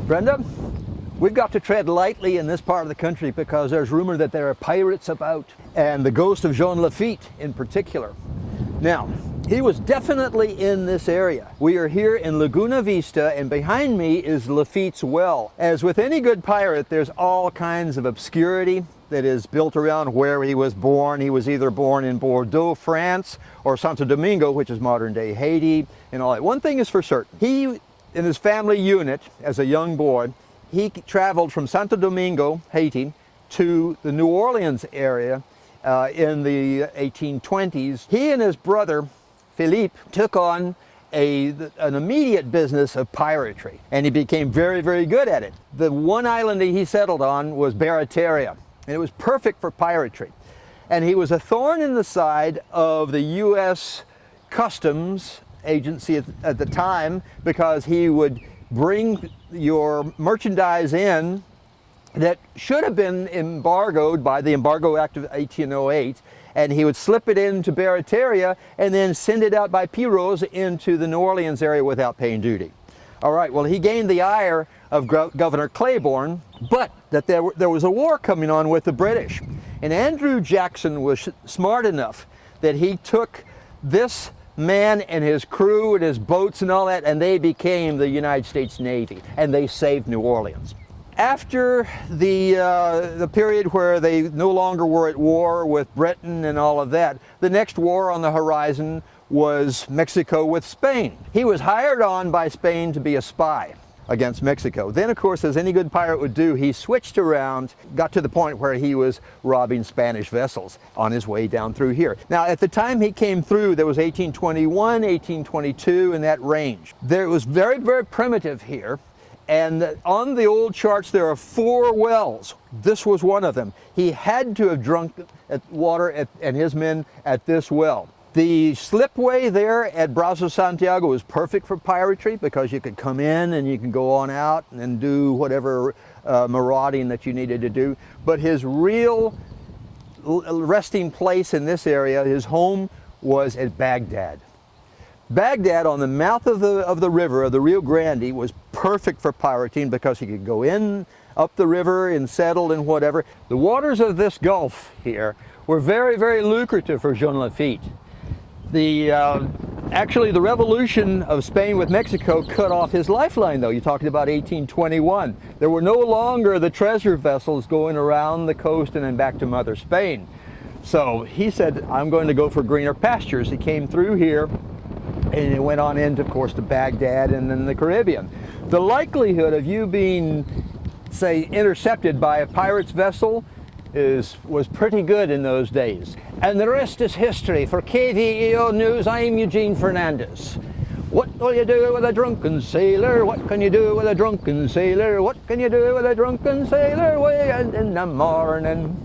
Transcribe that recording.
Brenda, we've got to tread lightly in this part of the country because there's rumor that there are pirates about, and the ghost of Jean Lafitte in particular. Now, he was definitely in this area. We are here in Laguna Vista, and behind me is Lafitte's well. As with any good pirate, there's all kinds of obscurity that is built around where he was born. He was either born in Bordeaux, France, or Santo Domingo, which is modern-day Haiti, and all that. One thing is for certain. He, in his family unit, as a young boy, he traveled from Santo Domingo, Haiti, to the New Orleans area in the 1820s. He and his brother, Philippe, took on an immediate business of piratery, and he became very, very good at it. The one island that he settled on was Barataria, and it was perfect for piratery. And he was a thorn in the side of the U.S. Customs Agency at the time, because he would bring your merchandise in that should have been embargoed by the Embargo Act of 1808, and he would slip it into Barataria and then send it out by pirogues into the New Orleans area without paying duty. All right, well, he gained the ire of Governor Claiborne, but that there was a war coming on with the British. And Andrew Jackson was smart enough that he took this man and his crew and his boats and all that, and they became the United States Navy, and they saved New Orleans. After the period where they no longer were at war with Britain and all of that, the next war on the horizon was Mexico with Spain. He was hired on by Spain to be a spy against Mexico. Then, of course, as any good pirate would do, he switched around, got to the point where he was robbing Spanish vessels on his way down through here. Now, at the time he came through, there was 1821, 1822, in that range. It was very, very primitive here. And on the old charts, there are 4 wells. This was one of them. He had to have drunk water and his men at this well. The slipway there at Brazos Santiago was perfect for piratery because you could come in and you can go on out and do whatever marauding that you needed to do. But his real resting place in this area, his home, was at Baghdad. Baghdad, on the mouth of the river, of the Rio Grande, was perfect for pirating because you could go in, up the river, and settle and whatever. The waters of this Gulf here were very, very lucrative for Jean Lafitte. Actually, the revolution of Spain with Mexico cut off his lifeline, though. You're talking about 1821. There were no longer the treasure vessels going around the coast and then back to Mother Spain. So he said, I'm going to go for greener pastures. He came through here, and it went on into, of course, to Baghdad and then the Caribbean. The likelihood of you being, say, intercepted by a pirate's vessel was pretty good in those days. And the rest is history. For KVEO News, I'm Eugene Fernandez. What will you do with a drunken sailor? What can you do with a drunken sailor? What can you do with a drunken sailor? Way in the morning.